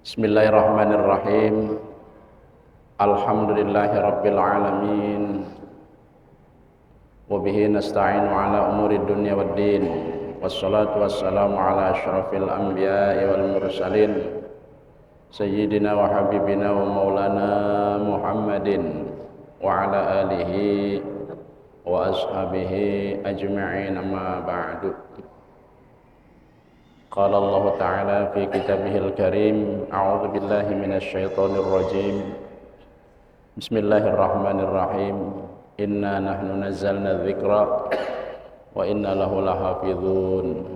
Bismillahirrahmanirrahim. Alhamdulillahi rabbil alamin. Wa bihi nasta'inu ala umuri dunya waddin. Wassalatu wassalamu ala asyrafil anbiya'i wal mursalin. Sayyidina wa habibina wa maulana Muhammadin wa ala alihi wa ashabihi ajma'in, amma ba'du. Qala Allah Ta'ala fi kitabihil karim, a'udzu billahi minasyaitonir rajim. Bismillahirrahmanirrahim. Inna nahnu nazzalna dzikra wa inna lahu lahafizun.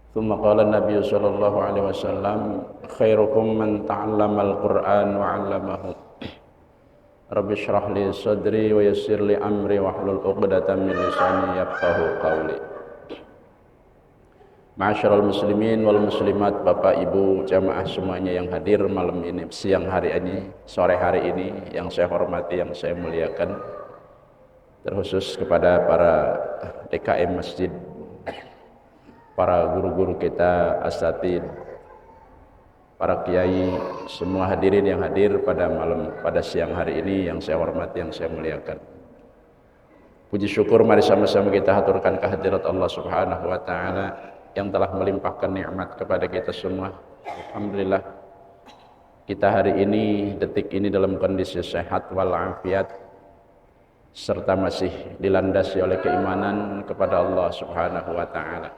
Tsumma qala an-nabiy sallallahu alaihi wasallam, khairukum man ta'allamal Qur'an wa 'allamahu. Rabbi shrah li sadri wa yassir li amri wahlul 'uqdatam min lisani yafqahu qawli. Ma'asyiral muslimin wal muslimat, Bapak Ibu jamaah semuanya yang hadir malam ini, siang hari ini, sore hari ini, yang saya hormati, yang saya muliakan, terkhusus kepada para DKM masjid, para guru-guru kita, asatid, para kiai, semua hadirin yang hadir pada siang hari ini yang saya hormati, yang saya muliakan. Puji syukur mari sama-sama kita haturkan kehadirat Allah Subhanahu wa taala yang telah melimpahkan nikmat kepada kita semua. Alhamdulillah, kita hari ini, detik ini dalam kondisi sehat walafiat, serta masih dilandasi oleh keimanan kepada Allah Subhanahu wa taala.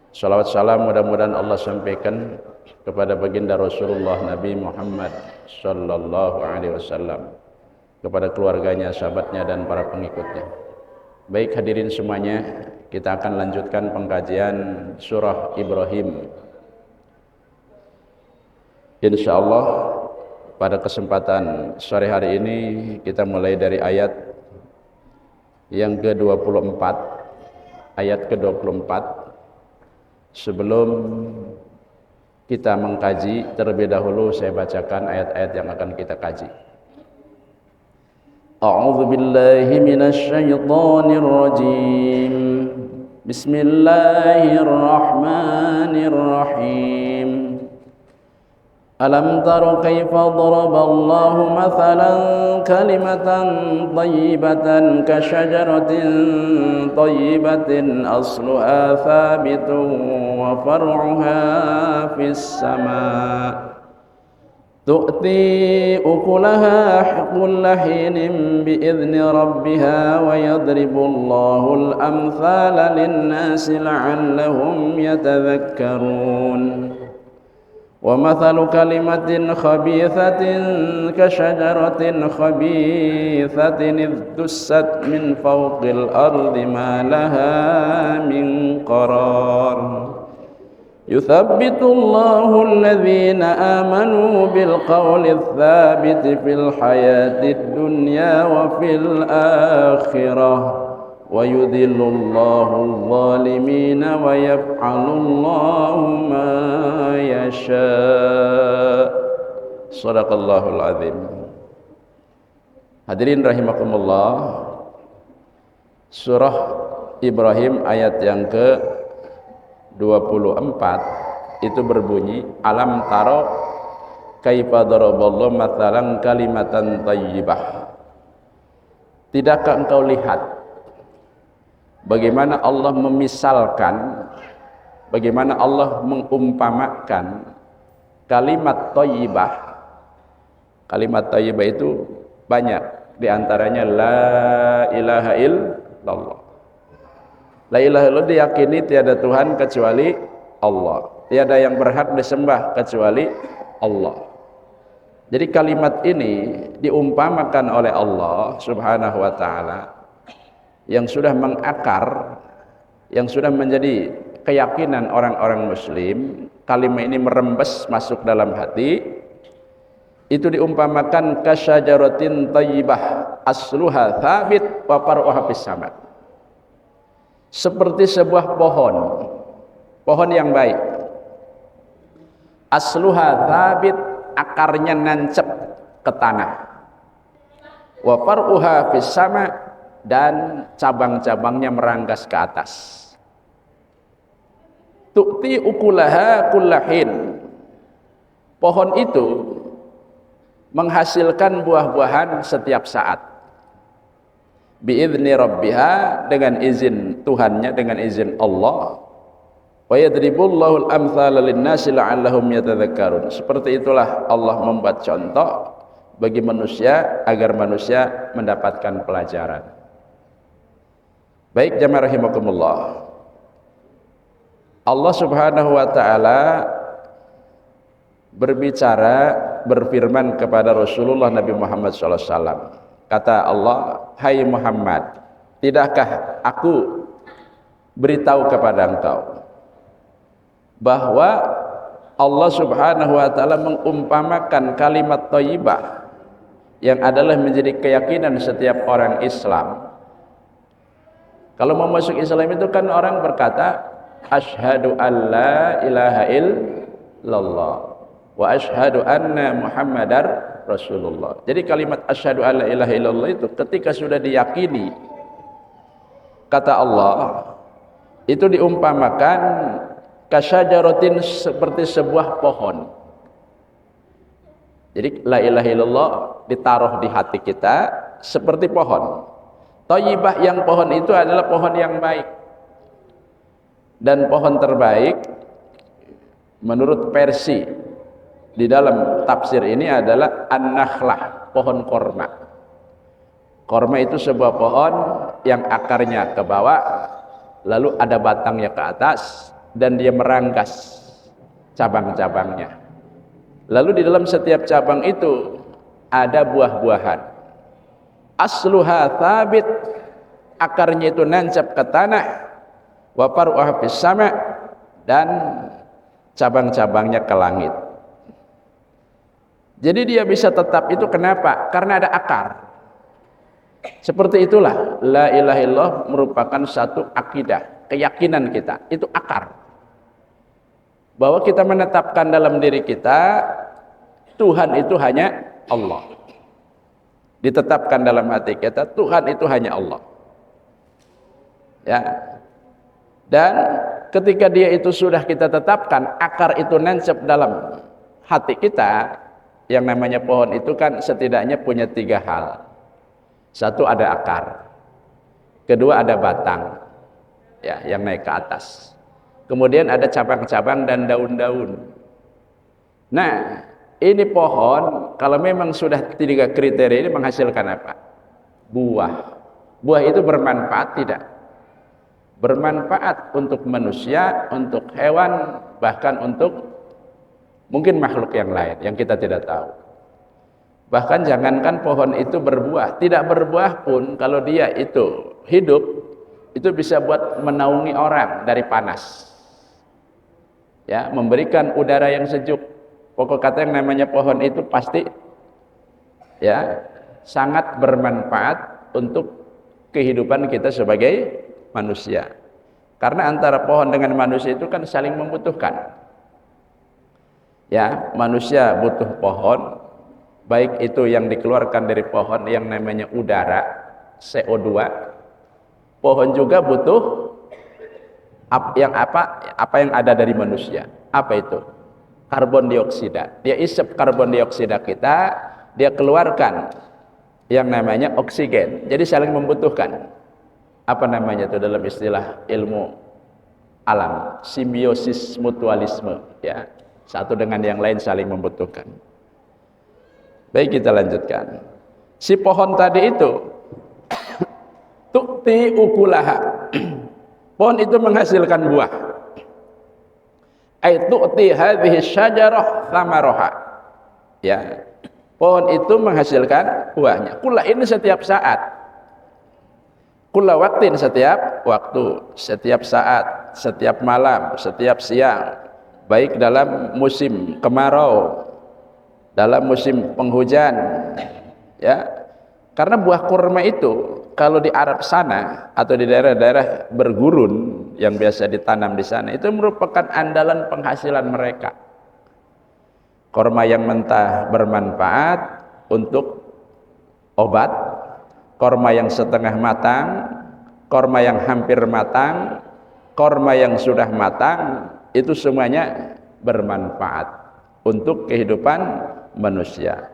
Salawat salam mudah-mudahan Allah sampaikan kepada baginda Rasulullah Nabi Muhammad sallallahu alaihi wasallam, kepada keluarganya, sahabatnya, dan para pengikutnya. Baik hadirin semuanya, kita akan lanjutkan pengkajian surah Ibrahim. Insyaallah pada kesempatan sore hari ini kita mulai dari ayat yang ke-24, ayat ke-24. Sebelum kita mengkaji, terlebih dahulu saya bacakan ayat-ayat yang akan kita kaji. A'udzu billahi minasy syaithanir rajim. Bismillahirrahmanirrahim. Alam tara kaifa daraballahu mathalan kalimatan thayyibatan ka syajaratin thayyibatin asluha thabitun wa far'uha fis sama'. تؤتي أكلها كل حين بإذن ربها ويضرب الله الأمثال للناس لعلهم يتذكرون ومثل كلمة خبيثة كشجرة خبيثة اجتثت من فوق الأرض ما لها من قرار يثبت الله الذين آمنوا بالقول الثابت في الحياة الدنيا وفي الآخرة ويذل الله الظالمين ويفعل الله ما يشاء. Shadaqallahul azim. Hadirin rahimakumullah, surah Ibrahim ayat yang ke-24 itu berbunyi, alam taro kaifa daraballahu mathalan kalimatan thayyibah. Tidakkah engkau lihat bagaimana Allah memisalkan, bagaimana Allah mengumpamakan kalimat thayyibah. Kalimat thayyibah itu banyak, diantaranya la ilaha illallah. La ilaha illallah diyakini tiada Tuhan kecuali Allah, tiada yang berhak disembah kecuali Allah. Jadi kalimat ini diumpamakan oleh Allah Subhanahu wa taala yang sudah mengakar, yang sudah menjadi keyakinan orang-orang muslim. Kalimat ini merembes masuk dalam hati. Itu diumpamakan kasyajaratin thayyibah asluha thabit wa far'uha fis sama'. Seperti sebuah pohon yang baik, asluha thabit, akarnya nancep ke tanah, wa far'uha fis sama', dan cabang-cabangnya merangkas ke atas. Tu'ti ukulaha kullahin, pohon itu menghasilkan buah-buahan setiap saat. Biizni rabbiha, dengan izin Tuhannya, dengan izin Allah. Wa yadribullahu al-amthala lin-nasi la'allahum yatadzakkarun. Seperti itulah Allah membuat contoh bagi manusia agar manusia mendapatkan pelajaran. Baik jamaah rahimakumullah. Allah Subhanahu wa taala berfirman kepada Rasulullah Nabi Muhammad SAW. Kata Allah, hai Muhammad, tidakkah aku beritahu kepada engkau bahwa Allah Subhanahu wa taala mengumpamakan kalimat thayyibah yang adalah menjadi keyakinan setiap orang Islam. Kalau mau masuk Islam itu kan orang berkata asyhadu an la ilaha illallah wa asyhadu anna Muhammadar Rasulullah. Jadi kalimat asyhadu an la ilaha illallah itu ketika sudah diyakini, kata Allah, itu diumpamakan kasyajaratin, seperti sebuah pohon. Jadi la ilaha illallah ditaruh di hati kita seperti pohon. Thayyibah yang pohon itu adalah pohon yang baik. Dan pohon terbaik menurut versi di dalam tafsir ini adalah an-nakhlah, pohon korma. Korma itu sebuah pohon yang akarnya ke bawah, lalu ada batangnya ke atas, dan dia merangkas cabang-cabangnya. Lalu di dalam setiap cabang itu ada buah-buahan. Asluha thabit, akarnya itu nancap ke tanah, wa faruha fis sama, dan cabang-cabangnya ke langit. Jadi dia bisa tetap itu kenapa? Karena ada akar. Seperti itulah la ilaha illallah merupakan satu akidah, keyakinan kita, itu akar. Bahwa kita menetapkan dalam diri kita Tuhan itu hanya Allah. Ditetapkan dalam hati kita Tuhan itu hanya Allah. Ya. Dan ketika dia itu sudah kita tetapkan, akar itu nancap dalam hati kita. Yang namanya pohon itu kan setidaknya punya 3 hal. Satu, ada akar. Kedua, ada batang, ya, yang naik ke atas. Kemudian ada cabang-cabang dan daun-daun. Nah, ini pohon kalau memang sudah 3 kriteria ini menghasilkan apa? Buah. Buah itu bermanfaat tidak? Bermanfaat untuk manusia, untuk hewan, bahkan untuk mungkin makhluk yang lain yang kita tidak tahu. Bahkan jangankan pohon itu berbuah, tidak berbuah pun kalau dia itu hidup, itu bisa buat menaungi orang dari panas. Ya, memberikan udara yang sejuk. Pokok kata yang namanya pohon itu pasti ya sangat bermanfaat untuk kehidupan kita sebagai manusia. Karena antara pohon dengan manusia itu kan saling membutuhkan. Ya, manusia butuh pohon, baik itu yang dikeluarkan dari pohon yang namanya udara, CO2. Pohon juga butuh apa yang ada dari manusia. Apa itu? Karbon dioksida. Dia isep karbon dioksida kita, dia keluarkan yang namanya oksigen. Jadi saling membutuhkan. Apa namanya itu dalam istilah ilmu alam? Simbiosis mutualisme, ya. Satu dengan yang lain saling membutuhkan. Baik, kita lanjutkan. Si pohon tadi itu tu'ti ukulaha. Pohon itu menghasilkan buah. Ai tu'ti hadhihi syajarah thamaraha. Ya. Pohon itu menghasilkan buahnya. Kula ini setiap saat. Kula waktin setiap waktu, setiap saat, setiap malam, setiap siang. Baik dalam musim kemarau, dalam musim penghujan, ya. Karena buah kurma itu kalau di Arab sana atau di daerah-daerah bergurun yang biasa ditanam di sana itu merupakan andalan penghasilan mereka. Kurma yang mentah bermanfaat untuk obat, kurma yang setengah matang, kurma yang hampir matang, kurma yang sudah matang, itu semuanya bermanfaat untuk kehidupan manusia.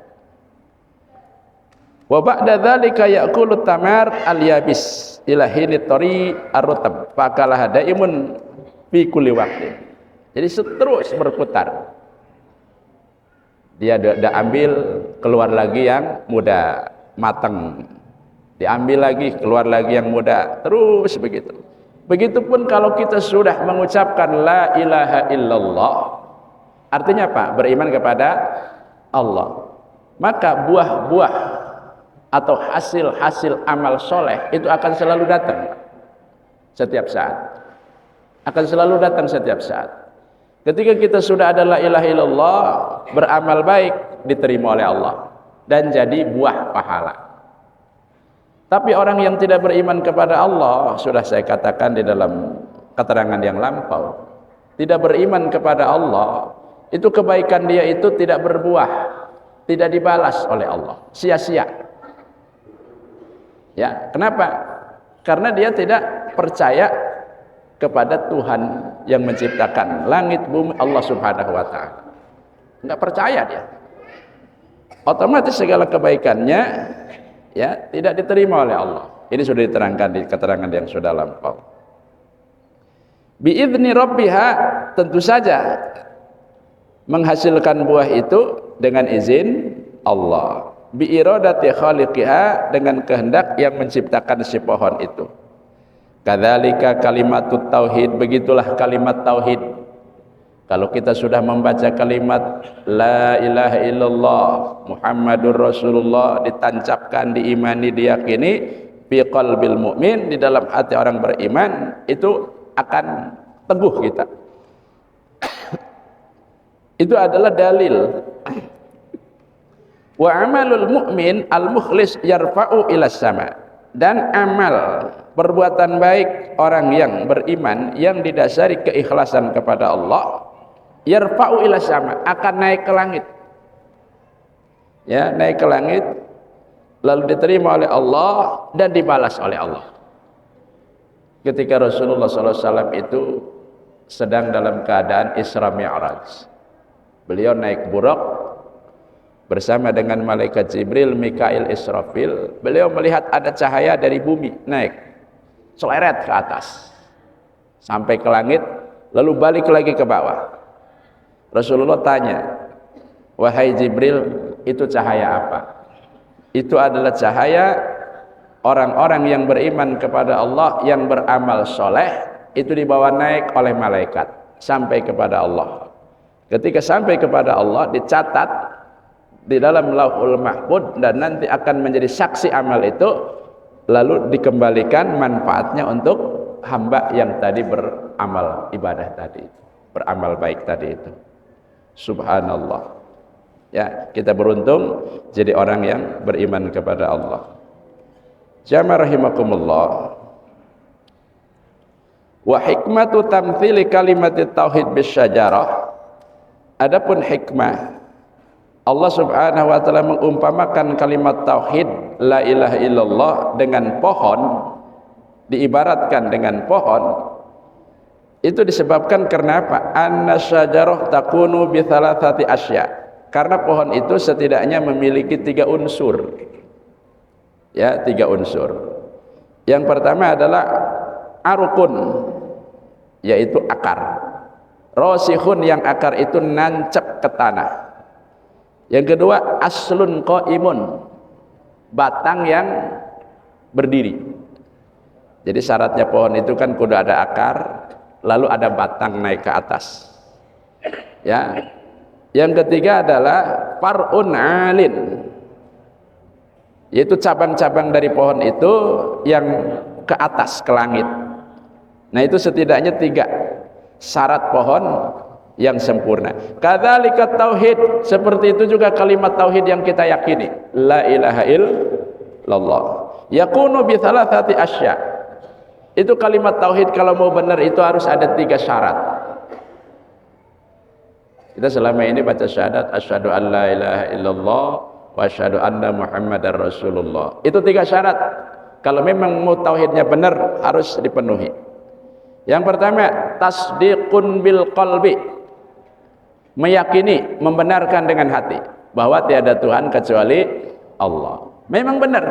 Wa ba'da dzalika ya'kulu tamar al-yabis ila hini tari ar-rutab fakalah daimun fi kulli waqtin. Jadi terus berputar. Dia udah ambil, keluar lagi yang muda, matang. Diambil lagi, keluar lagi yang muda, terus begitu. Begitupun kalau kita sudah mengucapkan la ilaha illallah, artinya apa? Beriman kepada Allah. Maka buah-buah atau hasil-hasil amal soleh itu akan selalu datang setiap saat. Akan selalu datang setiap saat. Ketika kita sudah ada la ilaha illallah, beramal baik, diterima oleh Allah dan jadi buah pahala. Tapi orang yang tidak beriman kepada Allah, sudah saya katakan di dalam keterangan yang lampau, tidak beriman kepada Allah, itu kebaikan dia itu tidak berbuah, tidak dibalas oleh Allah, sia-sia. Ya, kenapa? Karena dia tidak percaya kepada Tuhan yang menciptakan langit bumi, Allah Subhanahu wa taala. Enggak percaya dia. Otomatis segala kebaikannya ya tidak diterima oleh Allah. Ini sudah diterangkan di keterangan yang sudah lampau. Bi'izni rabbiha, tentu saja menghasilkan buah itu dengan izin Allah. Bi'iradati khaliqiha, dengan kehendak yang menciptakan si pohon itu. Kadzalika kalimatut tauhid, begitulah kalimat tauhid. Kalau kita sudah membaca kalimat la ilaha illallah Muhammadur Rasulullah, ditancapkan, diimani, diyakini fi qalbil mu'min, di dalam hati orang beriman, itu akan teguh kita. Itu adalah dalil. Wa amalul mu'min al-mukhlis yarfa'u ila sama. Dan amal perbuatan baik orang yang beriman yang didasari keikhlasan kepada Allah, yarfa'u ila sama, akan naik ke langit. Ya, naik ke langit lalu diterima oleh Allah dan dibalas oleh Allah. Ketika Rasulullah SAW itu sedang dalam keadaan Isra Mi'raj, beliau naik buraq bersama dengan malaikat Jibril, Mikail, Israfil. Beliau melihat ada cahaya dari bumi naik, seleret ke atas sampai ke langit, lalu balik lagi ke bawah. Rasulullah tanya, wahai Jibril, itu cahaya apa? Itu adalah cahaya orang-orang yang beriman kepada Allah, yang beramal soleh, itu dibawa naik oleh malaikat sampai kepada Allah. Ketika sampai kepada Allah, dicatat di dalam Lauhul Mahfuz dan nanti akan menjadi saksi amal itu, lalu dikembalikan manfaatnya untuk hamba yang tadi beramal ibadah tadi, beramal baik tadi itu. Subhanallah. Ya, kita beruntung jadi orang yang beriman kepada Allah. Jamaah rahimakumullah. Wa hikmatu tamtsili kalimatit tauhid bisyajarah. Adapun hikmah Allah Subhanahu wa taala mengumpamakan kalimat tauhid la ilaha illallah dengan pohon, diibaratkan dengan pohon, itu disebabkan karena apa? Anna syajarah takunu bi thalathati asya. Karena pohon itu setidaknya memiliki 3 unsur. Ya, 3 unsur. Yang pertama adalah arukun, yaitu akar. Rasikhun, yang akar itu nancep ke tanah. Yang kedua, aslun qaimun, batang yang berdiri. Jadi syaratnya pohon itu kan kudu ada akar, lalu ada batang naik ke atas. Ya. Yang ketiga adalah far'un alin, yaitu cabang-cabang dari pohon itu yang ke atas, ke langit. Nah, itu setidaknya 3 syarat pohon yang sempurna. Kadzalika tauhid, seperti itu juga kalimat tauhid yang kita yakini, la ilaha illallah. Yakunu bi thalathati asya. Itu kalimat tauhid kalau mau benar itu harus ada 3 syarat. Kita selama ini baca syahadat asyhadu an la ilaha illallah wa asyhadu anna muhammadar rasulullah. Itu 3 syarat. Kalau memang mau tauhidnya benar harus dipenuhi. Yang pertama, tasdiqun bil qalbi. meyakini, membenarkan dengan hati bahwa tiada Tuhan kecuali Allah. Memang benar,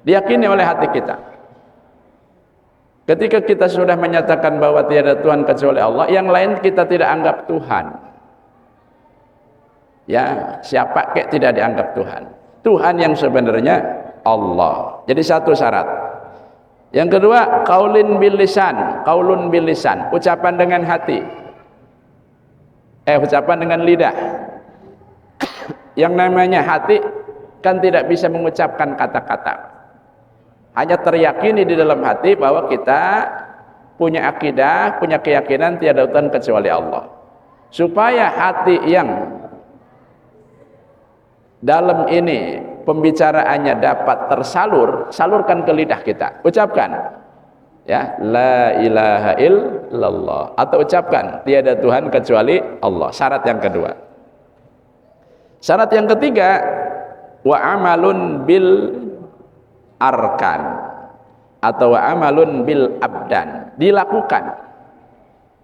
diyakini oleh hati kita. Ketika kita sudah menyatakan bahwa tiada Tuhan kecuali Allah, yang lain kita tidak anggap Tuhan. Ya, siapa kek tidak dianggap Tuhan. Tuhan yang sebenarnya Allah. Jadi satu syarat. Yang kedua, qaulun bil lisan, ucapan dengan hati. Ucapan dengan lidah. Yang namanya hati kan tidak bisa mengucapkan kata-kata. Hanya teryakini di dalam hati bahwa kita punya akidah, punya keyakinan tiada Tuhan kecuali Allah. Supaya hati yang dalam ini pembicaraannya dapat tersalur, salurkan ke lidah kita. Ucapkan, ya, la ilaha illallah, atau ucapkan tiada Tuhan kecuali Allah. Syarat yang kedua. Syarat yang ketiga, wa amalun bil arkan atau wa amalun bil abdan, dilakukan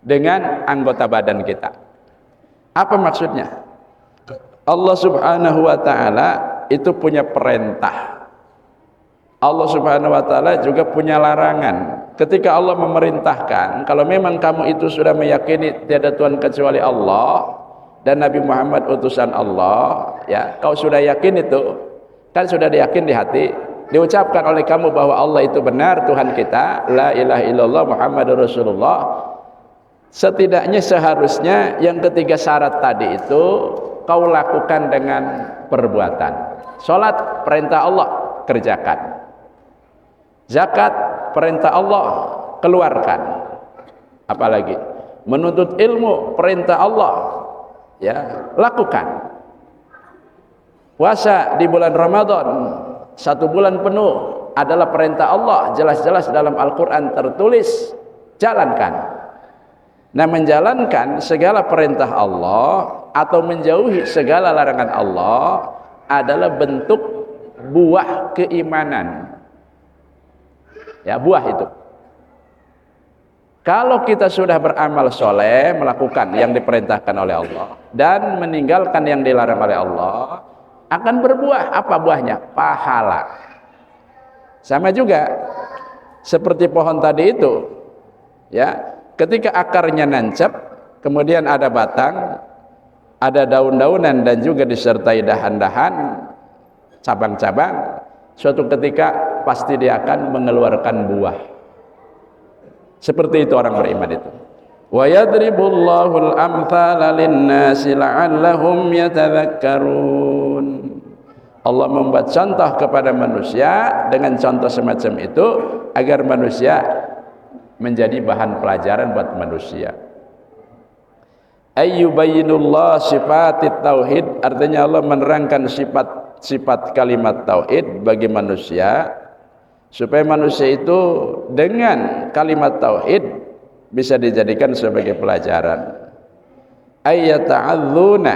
dengan anggota badan kita. Apa maksudnya? Allah Subhanahu wa taala itu punya perintah. Allah Subhanahu wa taala juga punya larangan. Ketika Allah memerintahkan, kalau memang kamu itu sudah meyakini tiada Tuhan kecuali Allah dan Nabi Muhammad utusan Allah, ya, kau sudah yakin itu, kan sudah diyakin di hati, diucapkan oleh kamu bahwa Allah itu benar Tuhan kita, la ilaha illallah Muhammadur Rasulullah. Setidaknya seharusnya yang ketiga syarat tadi itu kau lakukan dengan perbuatan. Salat perintah Allah, kerjakan. Zakat perintah Allah, keluarkan. Apalagi menuntut ilmu perintah Allah, ya, lakukan. Puasa di bulan Ramadan 1 bulan penuh adalah perintah Allah, jelas-jelas dalam Al-Quran tertulis, jalankan. Nah, menjalankan segala perintah Allah atau menjauhi segala larangan Allah adalah bentuk buah keimanan. Ya, buah itu. Kalau kita sudah beramal soleh, melakukan yang diperintahkan oleh Allah dan meninggalkan yang dilarang oleh Allah, akan berbuah. Apa buahnya? Pahala. Sama juga seperti pohon tadi itu, ya, ketika akarnya nancap, kemudian ada batang, ada daun-daunan dan juga disertai dahan-dahan, cabang-cabang, suatu ketika pasti dia akan mengeluarkan buah. Seperti itu orang beriman itu. Wa yadribullahu al-amthala lin-nasi la'allahum yatadhakkarun. Allah membuat contoh kepada manusia dengan contoh semacam itu agar manusia menjadi bahan pelajaran buat manusia. Ayyubayyinullah sifatit tauhid, artinya Allah menerangkan sifat kalimat tauhid bagi manusia supaya manusia itu dengan kalimat tauhid bisa dijadikan sebagai pelajaran. Ayyata'adzuna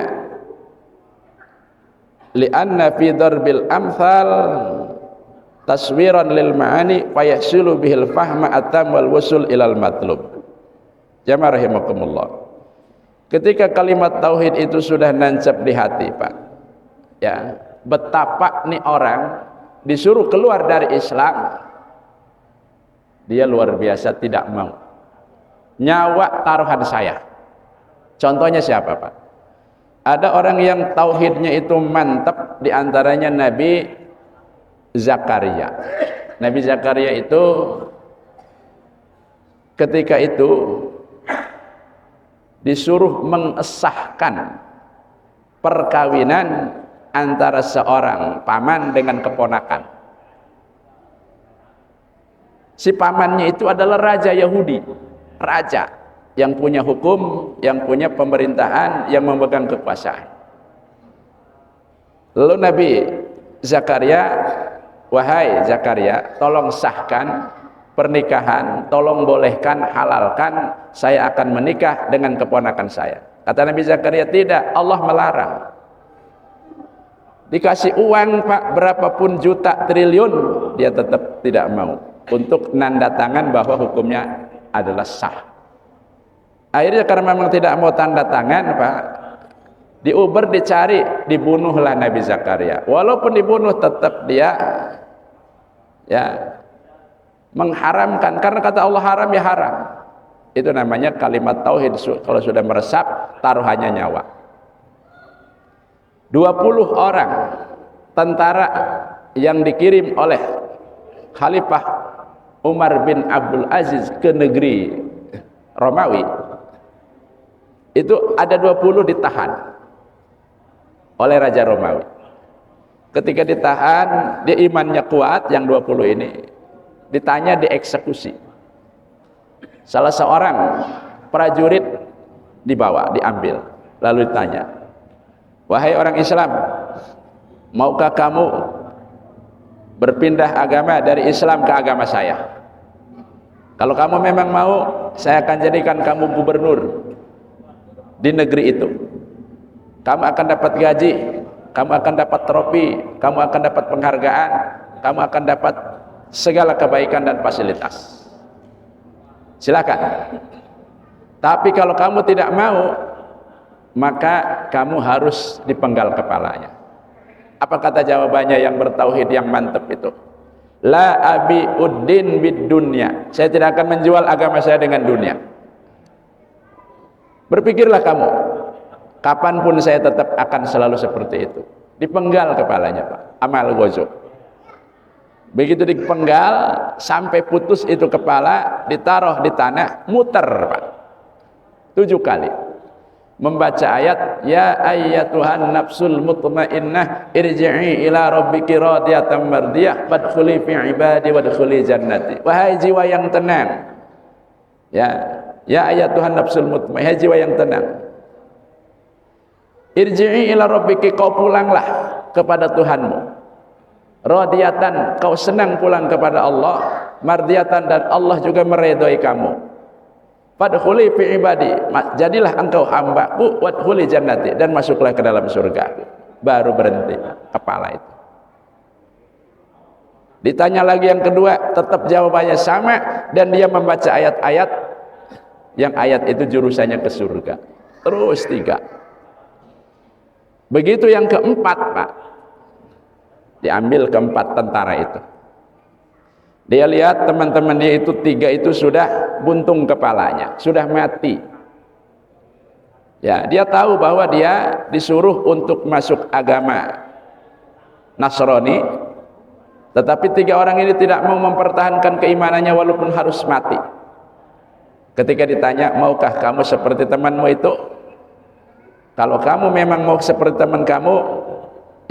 li'anna fi darbil amthal taswiran lil ma'ani fayahsulu bihil fahma atam wal wusul ilal matlub. Jamaah rahimakumullah. Ketika kalimat tauhid itu sudah nancap di hati, Pak, ya, betapa nih orang disuruh keluar dari Islam, dia luar biasa tidak mau. Nyawa taruhan saya. Contohnya siapa, Pak? Ada orang yang tauhidnya itu mantap, diantaranya Nabi Zakaria. Nabi Zakaria itu ketika itu disuruh mengesahkan perkawinan antara seorang paman dengan keponakan. Si pamannya itu adalah raja Yahudi, raja yang punya hukum, yang punya pemerintahan, yang memegang kekuasaan. Lalu Nabi Zakaria, wahai Zakaria, tolong sahkan pernikahan, tolong bolehkan, halalkan, saya akan menikah dengan keponakan saya. Kata Nabi Zakaria, tidak, Allah melarang. Dikasih uang, Pak, berapapun juta triliun, dia tetap tidak mau untuk nanda tangan bahwa hukumnya adalah sah. Akhirnya karena memang tidak mau tanda tangan, Pak, Di Uber dicari, dibunuhlah Nabi Zakaria. Walaupun dibunuh tetap dia ya mengharamkan, karena kata Allah haram ya haram. Itu namanya kalimat tauhid. Kalau sudah meresap, taruhannya nyawa. 20 orang tentara yang dikirim oleh Khalifah Umar bin Abdul Aziz ke negeri Romawi, itu ada 20 ditahan oleh Raja Romawi. Ketika ditahan, dia imannya kuat, yang 20 ini ditanya, dieksekusi. Salah seorang prajurit dibawa, diambil, lalu ditanya, wahai orang Islam, maukah kamu berpindah agama dari Islam ke agama saya? Kalau kamu memang mau, saya akan jadikan kamu gubernur di negeri itu. Kamu akan dapat gaji, kamu akan dapat trofi, kamu akan dapat penghargaan, kamu akan dapat segala kebaikan dan fasilitas. Silakan. Tapi kalau kamu tidak mau, maka kamu harus dipenggal kepalanya. Apa kata jawabannya yang bertauhid, yang mantap itu? La abi uddin bid dunya. Saya tidak akan menjual agama saya dengan dunia. Berpikirlah kamu, kapanpun saya tetap akan selalu seperti itu. Dipenggal kepalanya, Pak. Amal ghazo. Begitu dipenggal sampai putus itu kepala, ditaruh di tanah, muter, Pak. 7 kali. Membaca ayat, ya ayyatuhan nafsul mutmainnah irji'i ila rabbiki radiyatan mardiyah fadkhuli fi ibadi wadkhuli jannati. Wahai jiwa yang tenang. Ya ayyatuhan nafsul mutmainnah, jiwa yang tenang. Irji'i ila rabbiki, kau pulanglah kepada Tuhanmu. Radiyatan, kau senang pulang kepada Allah. Mardiyatan, dan Allah juga meredai kamu. Fadkhuli fi ibadi, jadilah engkau hambaku, wadkhuli jannati, dan masuklah ke dalam surga. Baru berhenti kepala itu. Ditanya lagi yang kedua, tetap jawabannya sama, dan dia membaca ayat-ayat yang ayat itu jurusannya ke surga. Terus 3. Begitu yang keempat, Pak. Diambil keempat tentara itu. Dia lihat teman-teman dia itu 3 itu sudah buntung kepalanya, sudah mati. Ya, dia tahu bahwa dia disuruh untuk masuk agama Nasrani, tetapi 3 orang ini tidak mau mempertahankan keimanannya walaupun harus mati. Ketika ditanya, maukah kamu seperti temanmu itu? Kalau kamu memang mau seperti teman kamu,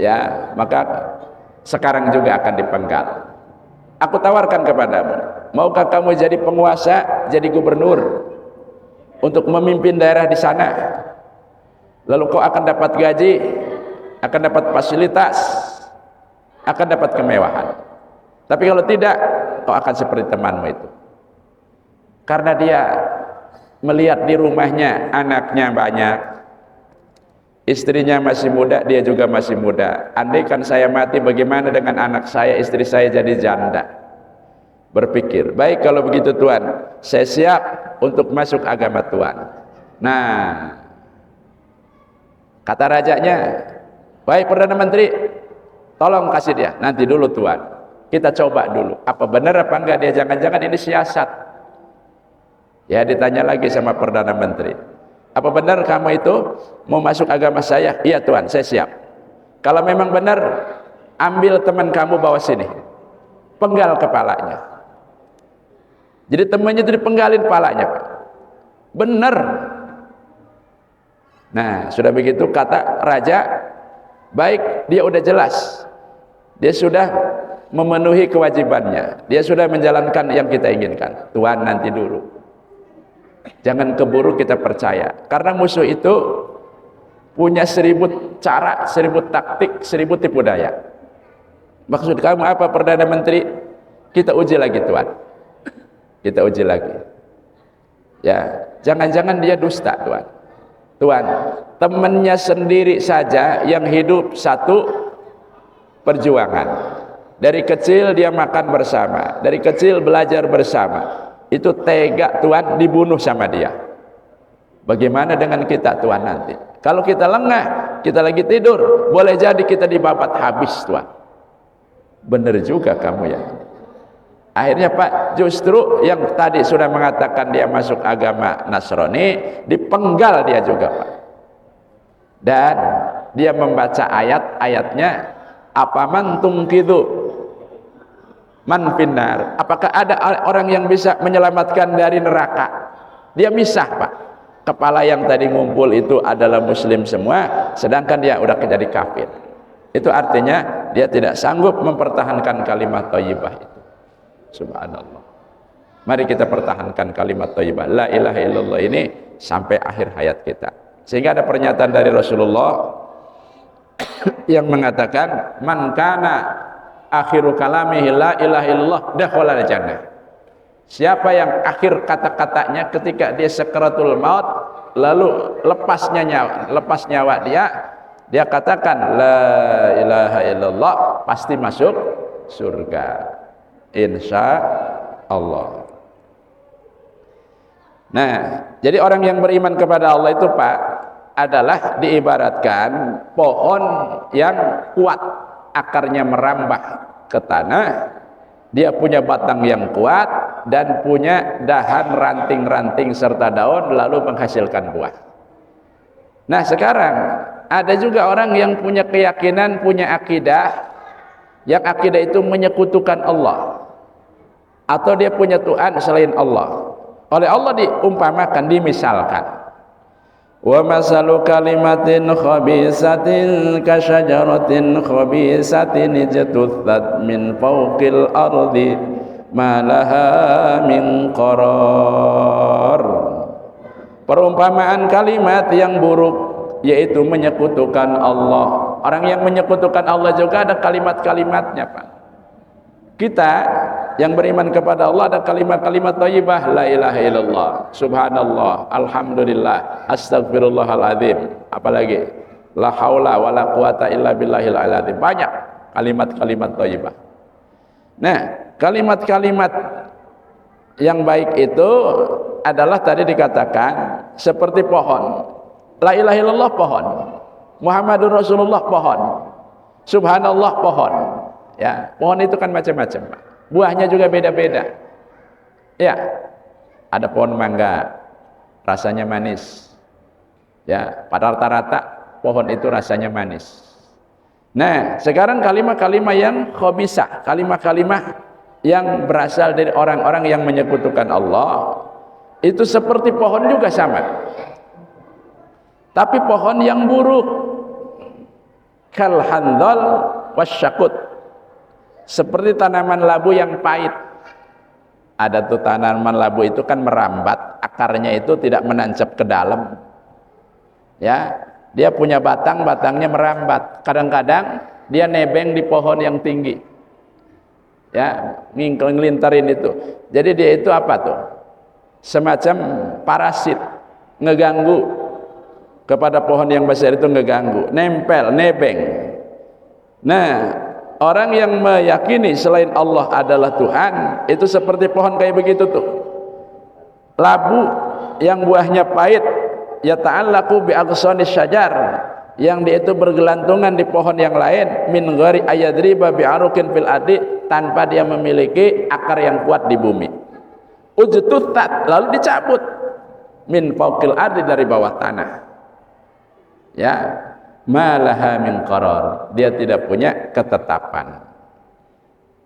ya maka sekarang juga akan dipenggal. Aku tawarkan kepadamu, maukah kamu jadi penguasa, jadi gubernur untuk memimpin daerah di sana? Lalu kau akan dapat gaji, akan dapat fasilitas, akan dapat kemewahan. Tapi kalau tidak, kau akan seperti temanmu itu. Karena dia melihat di rumahnya anaknya banyak, istrinya masih muda, dia juga masih muda. Andaikan saya mati, bagaimana dengan anak saya, istri saya jadi janda? Berpikir, baik kalau begitu Tuhan, saya siap untuk masuk agama Tuhan. Nah, kata rajanya, baik Perdana Menteri, tolong kasih dia, nanti dulu Tuhan, kita coba dulu, apa benar apa enggak dia, jangan-jangan ini siasat. Ya, ditanya lagi sama Perdana Menteri, apa benar kamu itu mau masuk agama saya? Iya Tuhan, saya siap. Kalau memang benar, ambil teman kamu bawa sini, penggal kepalanya. Jadi temannya itu dipenggalin kepalanya, Pak. Benar. Nah, sudah begitu kata raja, baik, dia udah jelas, dia sudah memenuhi kewajibannya, dia sudah menjalankan yang kita inginkan. Tuhan, nanti dulu, jangan keburu kita percaya, karena musuh itu punya 1000 cara, 1000 taktik, 1000 tipu daya. Maksud kamu apa Perdana Menteri? Kita uji lagi Tuhan, kita uji lagi. Ya, jangan-jangan dia dusta Tuhan. Tuhan, temannya sendiri saja yang hidup satu perjuangan. Dari kecil dia makan bersama, dari kecil belajar bersama. Itu tega Tuhan dibunuh sama dia. Bagaimana dengan kita Tuhan nanti? Kalau kita lengah, kita lagi tidur, boleh jadi kita dibabat habis Tuhan. Bener juga kamu ya. Akhirnya Pak, justru yang tadi sudah mengatakan dia masuk agama Nasrani, dipenggal dia juga Pak. Dan dia membaca ayat-ayatnya, apaman tungkidu man finnar. Apakah ada orang yang bisa menyelamatkan dari neraka? Dia misah Pak. Kepala yang tadi ngumpul itu adalah muslim semua, sedangkan dia udah jadi kafir. Itu artinya dia tidak sanggup mempertahankan kalimat thayyibah itu. Subhanallah. Mari kita pertahankan kalimat thayyibah la ilaha illallah ini sampai akhir hayat kita. Sehingga ada pernyataan dari Rasulullah yang mengatakan, man kana akhiru kalamihi la ilaha illallah dakhala al-jannah. Siapa yang akhir kata-katanya ketika dia sakaratul maut, lalu lepas nyawa dia katakan la ilaha illallah, pasti masuk surga insya Allah. Nah, jadi orang yang beriman kepada Allah itu Pak, adalah diibaratkan pohon yang kuat, akarnya merambah ke tanah, dia punya batang yang kuat dan punya dahan ranting-ranting serta daun, lalu menghasilkan buah. Nah sekarang ada juga orang yang punya keyakinan, punya akidah, yang akidah itu menyekutukan Allah, atau dia punya Tuhan selain Allah. Oleh Allah diumpamakan, dimisalkan, wa masalu kalimatin khabisatin kasyajaratin khabisatin ijtuthat min fawqil ardi ma laha min qarar. Perumpamaan kalimat yang buruk, yaitu menyekutukan Allah. Orang yang menyekutukan Allah juga ada kalimat-kalimatnya Pak. Kita yang beriman kepada Allah ada kalimat-kalimat thayyibah, la ilaha illallah, subhanallah, alhamdulillah, astagfirullahaladzim, apalagi la haula wala quwata illa billahil aladzim. Banyak kalimat-kalimat thayyibah. Nah, kalimat-kalimat yang baik itu adalah tadi dikatakan seperti pohon. La ilaha illallah pohon, Muhammadur Rasulullah pohon, subhanallah pohon. Ya, pohon itu kan macam-macam Pak. Buahnya juga beda-beda. Ya, ada pohon mangga, rasanya manis. Ya, pada rata-rata pohon itu rasanya manis. Nah, sekarang kalimat-kalimat yang khabisah, kalimat-kalimat yang berasal dari orang-orang yang menyekutukan Allah, itu seperti pohon juga sama. Tapi pohon yang buruk, kal handal wasyakut, seperti tanaman labu yang pahit. Ada tuh tanaman labu itu kan merambat, akarnya itu tidak menancap ke dalam. Ya, dia punya batang, batangnya merambat. Kadang-kadang dia nebeng di pohon yang tinggi. Ya, ngelintarin itu. Jadi dia itu apa tuh? Semacam parasit, ngeganggu kepada pohon yang besar itu, ngeganggu, nempel, nebeng. Nah, orang yang meyakini selain Allah adalah Tuhan, itu seperti pohon kayak begitu tuh. Labu yang buahnya pahit, ya ta'allaqu bi aqsanis syajar, yang dia itu bergelantungan di pohon yang lain, min ghairi ayadriba bi aruqin fil adi, tanpa dia memiliki akar yang kuat di bumi. Ujtutat, lalu dicabut min fawqil ardi, dari bawah tanah. Ya, malaha min qarar, dia tidak punya ketetapan.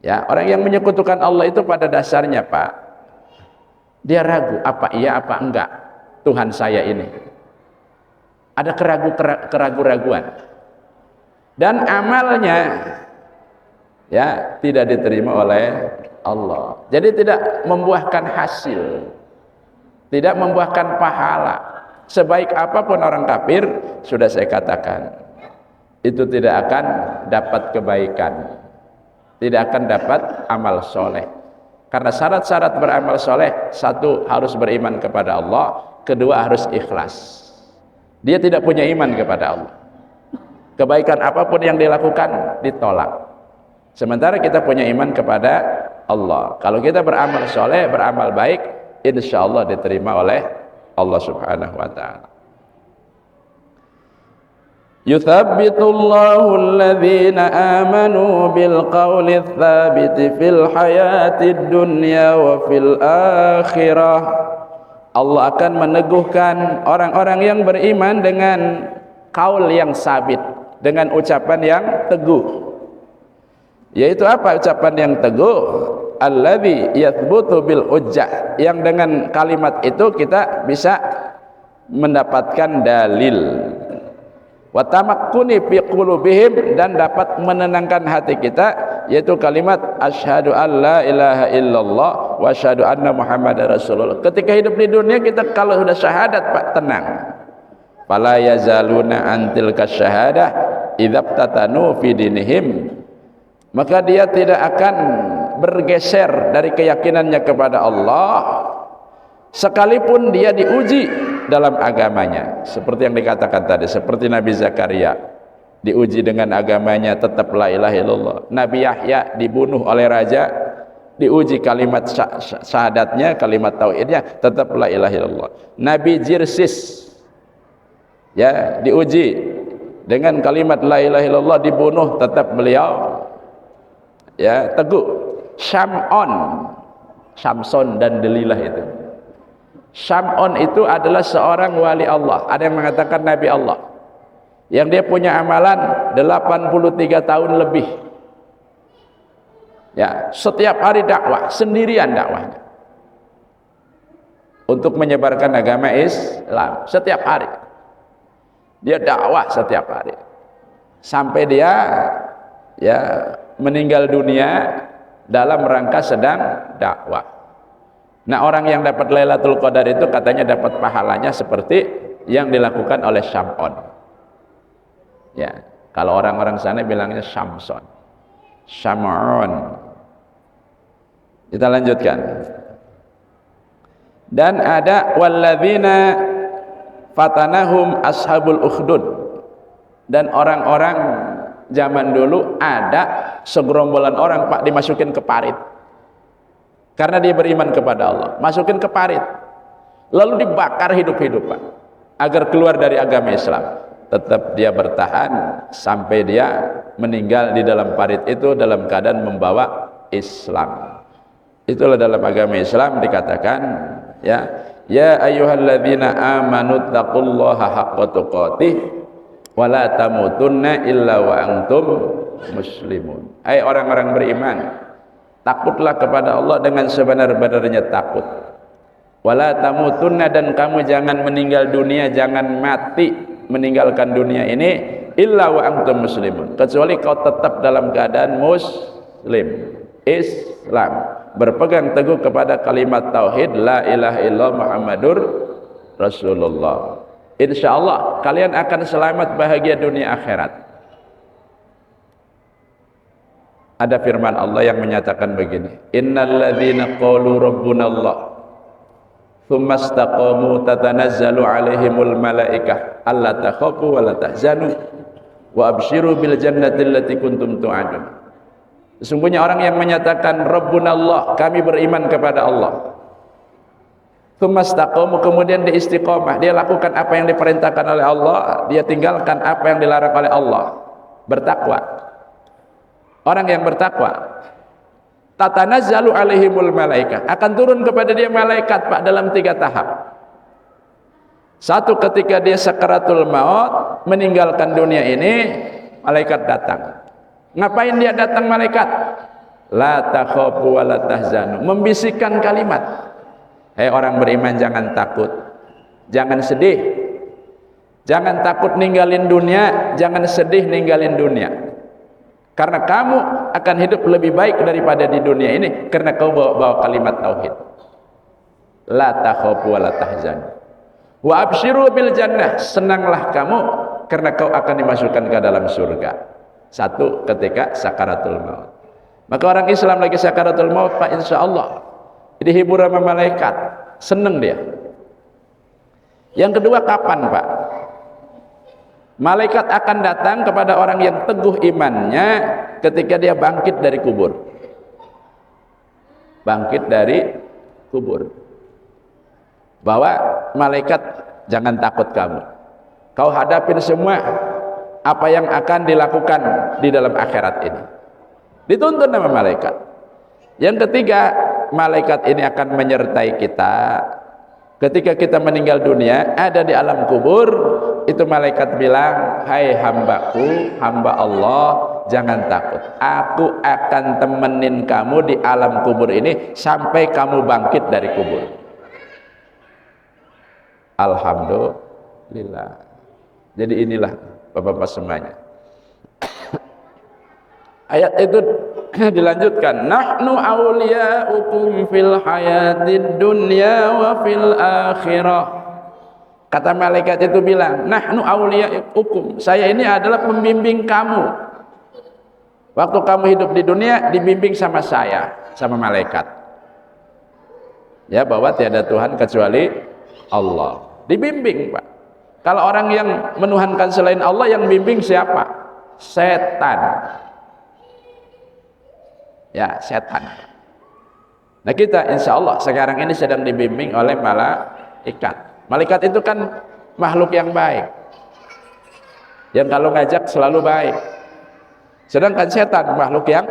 Ya, orang yang menyekutukan Allah itu pada dasarnya Pak, dia ragu apa iya apa enggak Tuhan saya ini. Ada keraguan-raguan. Dan amalnya ya tidak diterima oleh Allah. Jadi tidak membuahkan hasil, tidak membuahkan pahala. Sebaik apapun orang kafir, sudah saya katakan, itu tidak akan dapat kebaikan, tidak akan dapat amal soleh. Karena syarat-syarat beramal soleh, satu harus beriman kepada Allah, kedua harus ikhlas. Dia tidak punya iman kepada Allah, kebaikan apapun yang dilakukan ditolak. Sementara kita punya iman kepada Allah. Kalau kita beramal soleh, beramal baik, insya Allah diterima oleh Allah subhanahu wa ta'ala. Yuthabbitullahu alladhina amanu bil qawli tsabiti fil hayatid dunya wa fil akhirah. Allah akan meneguhkan orang-orang yang beriman dengan kaul yang sabit, dengan ucapan yang teguh. Yaitu apa ucapan yang teguh? Alladzi yathbutu bil hujjah, yang dengan kalimat itu kita bisa mendapatkan dalil. Wa tamakkuni fi qulubihim, dan dapat menenangkan hati kita, yaitu kalimat asyhadu alla ilaha illallah wa asyhadu anna muhammadar rasulullah. Ketika hidup di dunia kita kalau sudah syahadat Pak, tenang. Fala yazaluna antil kasyahadah idzabtatanu fi dinihim, maka dia tidak akan bergeser dari keyakinannya kepada Allah sekalipun dia diuji dalam agamanya. Seperti yang dikatakan tadi, seperti Nabi Zakaria diuji dengan agamanya, tetap la ilaha illallah. Nabi Yahya dibunuh oleh raja, diuji kalimat syahadatnya, kalimat tauhidnya, tetap la ilaha illallah. Nabi Jirsis ya diuji dengan kalimat la ilaha illallah, dibunuh, tetap beliau ya teguh. Samson dan Delilah itu. Samson itu adalah seorang wali Allah. Ada yang mengatakan Nabi Allah, yang dia punya amalan 83 tahun lebih. Ya, setiap hari dakwah, sendirian dakwahnya. Untuk menyebarkan agama Islam setiap hari. Dia dakwah setiap hari. Sampai dia ya meninggal dunia dalam rangka sedang dakwah. Nah, orang yang dapat Lailatul Qadar itu katanya dapat pahalanya seperti yang dilakukan oleh Samson. Ya, kalau orang-orang sana bilangnya Samson. Sam'on. Kita lanjutkan. Dan ada walladzina fatanahum ashabul ukhdud, dan orang-orang zaman dulu ada segerombolan orang Pak dimasukin ke parit karena dia beriman kepada Allah, masukin ke parit lalu dibakar hidup-hidup Pak agar keluar dari agama Islam. Tetap dia bertahan sampai dia meninggal di dalam parit itu dalam keadaan membawa Islam. Itulah dalam agama Islam dikatakan ya ayyuhalladzina amanu taqullaha haqqa tuqatih wa la tamutunna illa wa antum muslimun. Hai orang-orang beriman, takutlah kepada Allah dengan sebenar-benarnya takut. Wala tamutunna, dan kamu jangan meninggal dunia, jangan mati meninggalkan dunia ini illa wa antum muslimun, kecuali kau tetap dalam keadaan muslim, Islam, berpegang teguh kepada kalimat tauhid la ilaha illallah Muhammadur Rasulullah. Insyaallah kalian akan selamat bahagia dunia akhirat. Ada firman Allah yang menyatakan begini, innalladzina qalu rabbunallah tsumma istaqamu tatanazzalu alaihimul malaikah alla takhafu wa la tahzanu wa absyiru bil jannati allati kuntum tu'adun. Sesungguhnya orang yang menyatakan rabbunallah, kami beriman kepada Allah, tsumma istaqamu, kemudian dia istiqomah, dia lakukan apa yang diperintahkan oleh Allah, dia tinggalkan apa yang dilarang oleh Allah, bertakwa. Orang yang bertakwa, tatanazzalu alaihimul malaikah, akan turun kepada dia malaikat Pak dalam 3 tahap. Satu, ketika dia sakaratul maut, meninggalkan dunia ini, malaikat datang. Ngapain dia datang malaikat? La takhafu wa la tahzanu, membisikkan kalimat, hei orang beriman, jangan takut, jangan sedih, jangan takut ninggalin dunia, jangan sedih ninggalin dunia, karena kamu akan hidup lebih baik daripada di dunia ini karena kau bawa kalimat tauhid. La takhafu wa la tahzanu wa absyiru bil jannah, senanglah kamu karena kau akan dimasukkan ke dalam surga. Satu, ketika sakaratul maut. Maka orang Islam lagi sakaratul maut Pak, insyaallah dihibur sama malaikat, senang dia. Yang kedua, kapan Pak? Malaikat akan datang kepada orang yang teguh imannya ketika dia bangkit dari kubur. Bangkit dari kubur. Bahwa malaikat, jangan takut kamu. Kau hadapin semua apa yang akan dilakukan di dalam akhirat ini. Dituntun sama malaikat. Yang ketiga, malaikat ini akan menyertai kita ketika kita meninggal dunia, ada di alam kubur. Itu malaikat bilang, hai hambaku, hamba Allah, jangan takut, aku akan temenin kamu di alam kubur ini sampai kamu bangkit dari kubur. Alhamdulillah. Jadi inilah Bapak-bapak semuanya. Ayat itu dilanjutkan, nahnu awliya'ukum fil hayatid dunya wa fil akhirah. Kata malaikat itu bilang, nahnu awliya'ukum, saya ini adalah pembimbing kamu. Waktu kamu hidup di dunia dibimbing sama saya, sama malaikat. Ya, bahwa tiada Tuhan kecuali Allah. Dibimbing, Pak. Kalau orang yang menuhankan selain Allah, yang bimbing siapa? Setan. Ya, setan. Nah, kita insya Allah sekarang ini sedang dibimbing oleh malaikat. Malaikat itu kan makhluk yang baik, yang kalau ngajak selalu baik. Sedangkan setan makhluk yang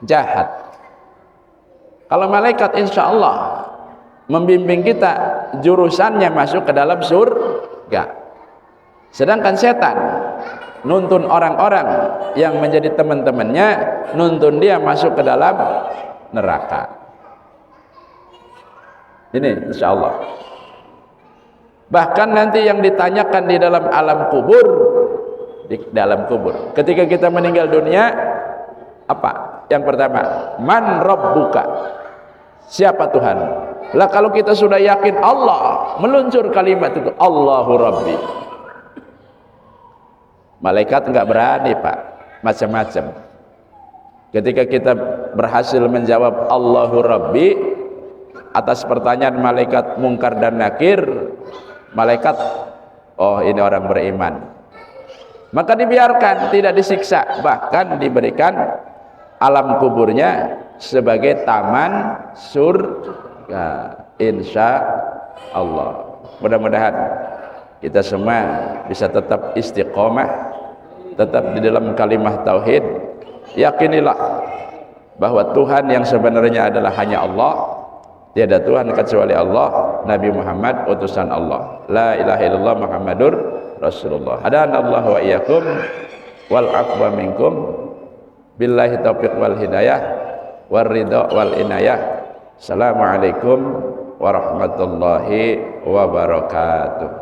jahat. Kalau malaikat insya Allah membimbing kita, jurusannya masuk ke dalam surga. Sedangkan setan nuntun orang-orang yang menjadi teman-temannya, nuntun dia masuk ke dalam neraka. Ini insya Allah. Bahkan nanti yang ditanyakan di dalam alam kubur, di dalam kubur, ketika kita meninggal dunia, apa? Yang pertama, man rabbuka, siapa Tuhan? Lah kalau kita sudah yakin Allah, meluncur kalimat itu, Allahu Rabbi. Malaikat enggak berani, Pak, macam-macam. Ketika kita berhasil menjawab Allahu Rabbi atas pertanyaan malaikat Mungkar dan Nakir, malaikat, oh ini orang beriman, maka dibiarkan, tidak disiksa, bahkan diberikan alam kuburnya sebagai taman surga, insya Allah. Mudah-mudahan kita semua bisa tetap istiqomah, tetap di dalam kalimah tauhid. Yakinilah bahwa Tuhan yang sebenarnya adalah hanya Allah, tiada Tuhan kecuali Allah, Nabi Muhammad utusan Allah, la ilaha illallah Muhammadur Rasulullah. Hadanallahu wa iyyakum wal afwa minkum, billahi taufiq wal hidayah war ridha wal inayah. Assalamualaikum warahmatullahi wabarakatuh.